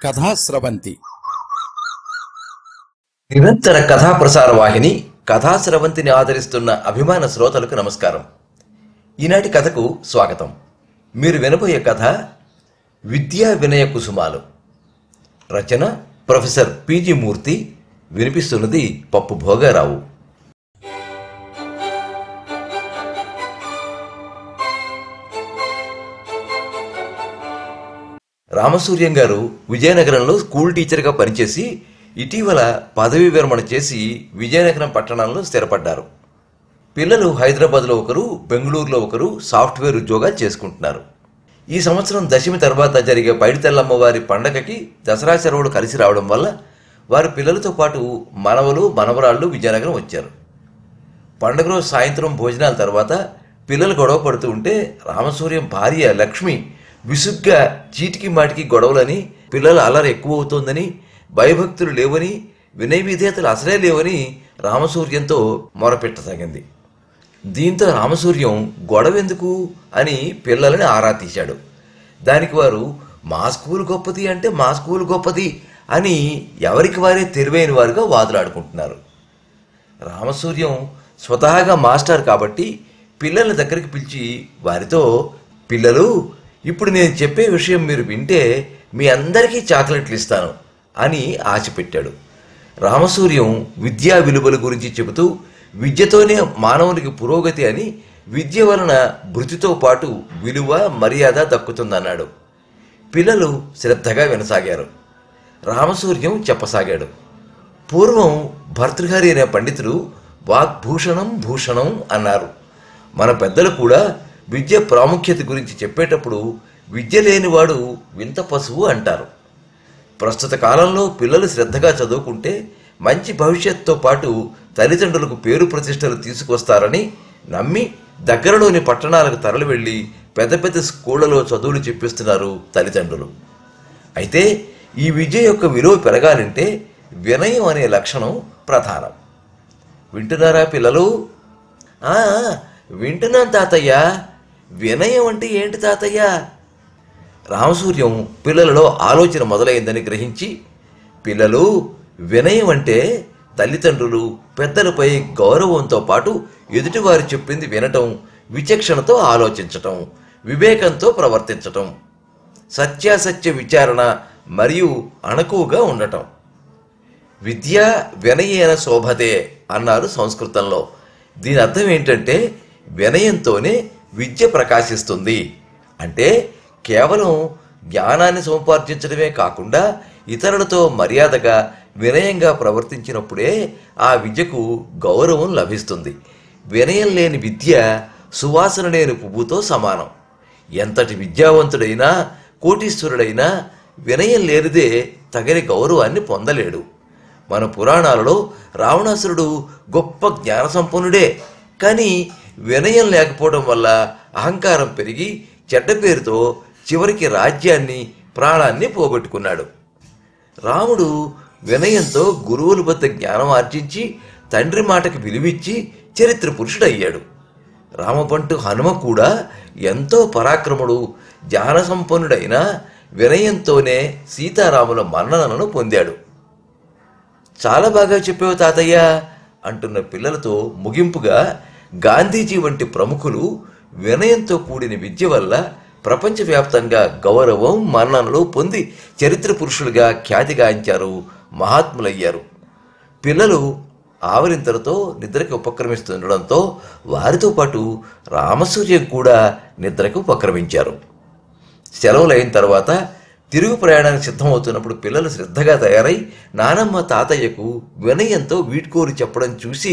కథాస్రవంతి నిరంతర కథా ప్రసార వాహిని కథాస్రవంతిని ఆదరిస్తున్న అభిమాన శ్రోతలకు నమస్కారం. ఈనాటి కథకు స్వాగతం. మీరు వినబోయే కథ విద్యా వినయ కుసుమాలు. రచన ప్రొఫెసర్ పిజి మూర్తి. వినిపిస్తున్నది పప్పు భోగారావు. రామసూర్యం గారు విజయనగరంలో స్కూల్ టీచర్గా పనిచేసి ఇటీవల పదవీ విరమణ చేసి విజయనగరం పట్టణంలో స్థిరపడ్డారు. పిల్లలు హైదరాబాద్లో ఒకరు, బెంగళూరులో ఒకరు సాఫ్ట్వేర్ ఉద్యోగాలు చేసుకుంటున్నారు. ఈ సంవత్సరం దశమి తర్వాత జరిగే పైడితల్లమ్మవారి పండగకి దసరా సెలవులు కలిసి రావడం వల్ల వారి పిల్లలతో పాటు మనవలు మనవరాళ్లు విజయనగరం వచ్చారు. పండుగ రోజు సాయంత్రం భోజనాల తర్వాత పిల్లలు గొడవ పడుతూ ఉంటే రామసూర్యం భార్య లక్ష్మి విసుగ్గా చీటికి మాటికి గొడవలని, పిల్లల అల్లరి ఎక్కువ అవుతోందని, భయభక్తులు లేవని, వినయ విధేయతలు అసలే లేవని రామసూర్యంతో మొరపెట్టసాగింది. దీంతో రామసూర్యం గొడవెందుకు అని పిల్లలని ఆరా తీశాడు. దానికి వారు మా స్కూల్ గొప్పది అంటే మా స్కూల్ గొప్పది అని ఎవరికి వారే తెలివైన వారుగా వాదులాడుకుంటున్నారు. రామసూర్యం స్వతహాగా మాస్టర్ కాబట్టి పిల్లల దగ్గరికి పిలిచి వారితో, పిల్లలు, ఇప్పుడు నేను చెప్పే విషయం మీరు వింటే మీ అందరికీ చాక్లెట్లు ఇస్తాను అని ఆశ పెట్టాడు. రామసూర్యం విద్యా విలువల గురించి చెబుతూ విద్యతోనే మానవునికి పురోగతి అని, విద్య వలన భృతితో పాటు విలువ మర్యాద దక్కుతుందన్నాడు. పిల్లలు శ్రద్ధగా వినసాగారు. రామసూర్యం చెప్పసాగాడు. పూర్వం భర్తృహరి అనే పండితులు వాగ్భూషణం భూషణం అన్నారు. మన పెద్దలు కూడా విద్య ప్రాముఖ్యత గురించి చెప్పేటప్పుడు విద్య లేనివాడు వింత పశువు అంటారు. ప్రస్తుత కాలంలో పిల్లలు శ్రద్ధగా చదువుకుంటే మంచి భవిష్యత్తుతో పాటు తల్లిదండ్రులకు పేరు ప్రతిష్టలు తీసుకొస్తారని నమ్మి దగ్గరలోని పట్టణాలకు తరలి వెళ్ళి పెద్ద పెద్ద స్కూళ్లలో చదువులు చెప్పిస్తున్నారు తల్లిదండ్రులు. అయితే ఈ విద్య యొక్క విలువ పెరగాలంటే వినయం అనే లక్షణం ప్రధానం. వింటున్నారా పిల్లలు? వింటున్నాను తాతయ్య. వినయం అంటే ఏంటి తాతయ్య? రామసూర్యం పిల్లలలో ఆలోచన మొదలైందని గ్రహించి, పిల్లలు, వినయం అంటే తల్లిదండ్రులు పెద్దలపై గౌరవంతో పాటు ఎదుటివారు చెప్పింది వినటం, విచక్షణతో ఆలోచించటం, వివేకంతో ప్రవర్తించటం, సత్యాసత్య విచారణ మరియు అణకువగా ఉండటం. విద్య వినయేన శోభతే అన్నారు సంస్కృతంలో. దీని అర్థం ఏంటంటే వినయంతోనే విద్య ప్రకాశిస్తుంది. అంటే కేవలం జ్ఞానాన్ని సముపార్జించడమే కాకుండా ఇతరులతో మర్యాదగా వినయంగా ప్రవర్తించినప్పుడే ఆ విద్యకు గౌరవం లభిస్తుంది. వినయం లేని విద్య సువాసన లేని పువ్వుతో సమానం. ఎంతటి విద్యావంతుడైనా కోటీశ్వరుడైనా వినయం లేనిదే తగిన గౌరవాన్ని పొందలేడు. మన పురాణాలలో రావణాసురుడు గొప్ప జ్ఞాన సంపన్నుడే, కానీ వినయం లేకపోవడం వల్ల అహంకారం పెరిగి చెడ్డ పేరుతో చివరికి రాజ్యాన్ని ప్రాణాన్ని పోగొట్టుకున్నాడు. రాముడు వినయంతో గురువుల వద్ద జ్ఞానం ఆర్జించి తండ్రి మాటకు విలువిచ్చి చరిత్ర పురుషుడయ్యాడు. రామబంటు హనుమ కూడా ఎంతో పరాక్రముడు, జ్ఞాన సంపన్నుడైన వినయంతోనే సీతారాముల మన్ననలను పొందాడు. చాలా బాగా చెప్పావు తాతయ్య అంటున్న పిల్లలతో ముగింపుగా, గాంధీజీ వంటి ప్రముఖులు వినయంతో కూడిన విద్య వల్ల ప్రపంచవ్యాప్తంగా గౌరవం మన్ననలు పొంది చరిత్ర పురుషులుగా ఖ్యాతిగాంచారు, మహాత్ములయ్యారు. పిల్లలు ఆవరింతలతో నిద్రకి ఉపక్రమిస్తుండడంతో వారితో పాటు రామసూర్యం కూడా నిద్రకు ఉపక్రమించారు. సెలవులైన తర్వాత తిరుగు ప్రయాణానికి సిద్ధమవుతున్నప్పుడు పిల్లలు శ్రద్ధగా తయారై నానమ్మ తాతయ్యకు వినయంతో వీడ్కోలు చెప్పడం చూసి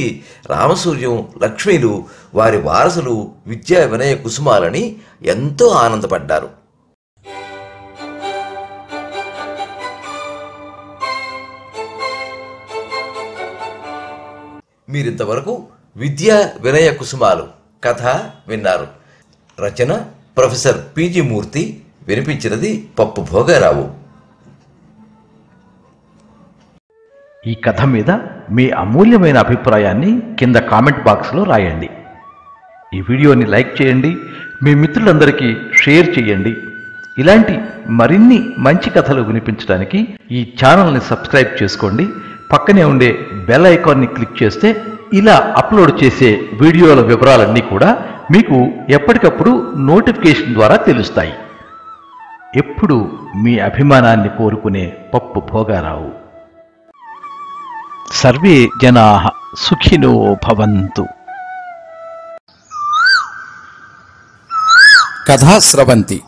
రామసూర్యం, లక్ష్మీలు వారి వారసులు విద్యా వినయ కుసుమాలని ఎంతో ఆనందపడ్డారు. మీరింతవరకు విద్యా వినయ కుసుమాలు కథ విన్నారు. రచన ప్రొఫెసర్ పిజి మూర్తి. వినిపించినది పప్పు భోగారావు. ఈ కథ మీద మీ అమూల్యమైన అభిప్రాయాన్ని కింద కామెంట్ బాక్స్లో రాయండి. ఈ వీడియోని లైక్ చేయండి, మీ మిత్రులందరికీ షేర్ చేయండి. ఇలాంటి మరిన్ని మంచి కథలు వినిపించడానికి ఈ ఛానల్ని సబ్స్క్రైబ్ చేసుకోండి. పక్కనే ఉండే బెల్ ఐకాన్ని క్లిక్ చేస్తే ఇలా అప్లోడ్ చేసే వీడియోల వివరాలన్నీ కూడా మీకు ఎప్పటికప్పుడు నోటిఫికేషన్ ద్వారా తెలుస్తాయి. ఎప్పుడు మీ అభిమానాన్ని కోరుకునే పప్పు భోగారావు. సర్వే జనాః సుఖినో భవంతు. కథా స్రవంతి.